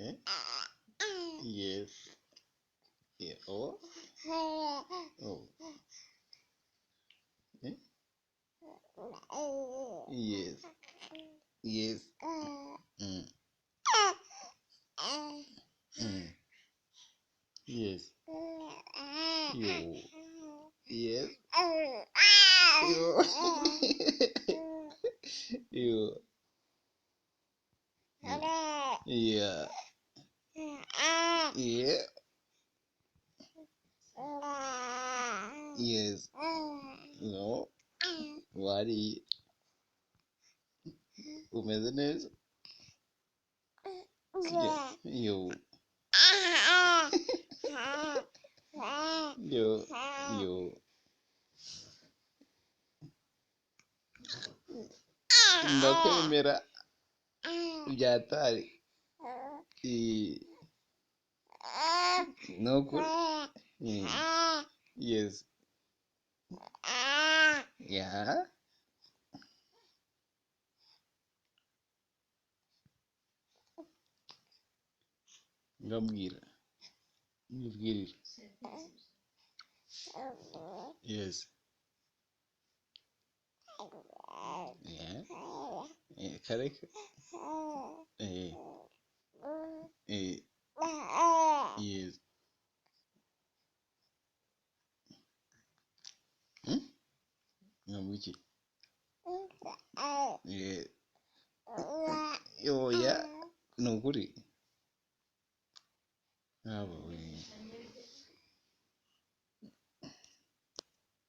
Eh? Yes. Yeah. Oh. Oh. Eh? Yes. Yes. Mm. Mm. Yes. You. Yes. You. You. Yeah. Yeah. Yes. No. Wari. Umeze neza? You. You. You. Ndakwemera byatari. Nukuri. Yes. Yeah. Ngambwira. Mbwirira. Yes. Yeah. Yeah. Kareka. Eh. Eh. Yes. Ngambwiki. Yeah. Yo ya. Nukuri. Aba we.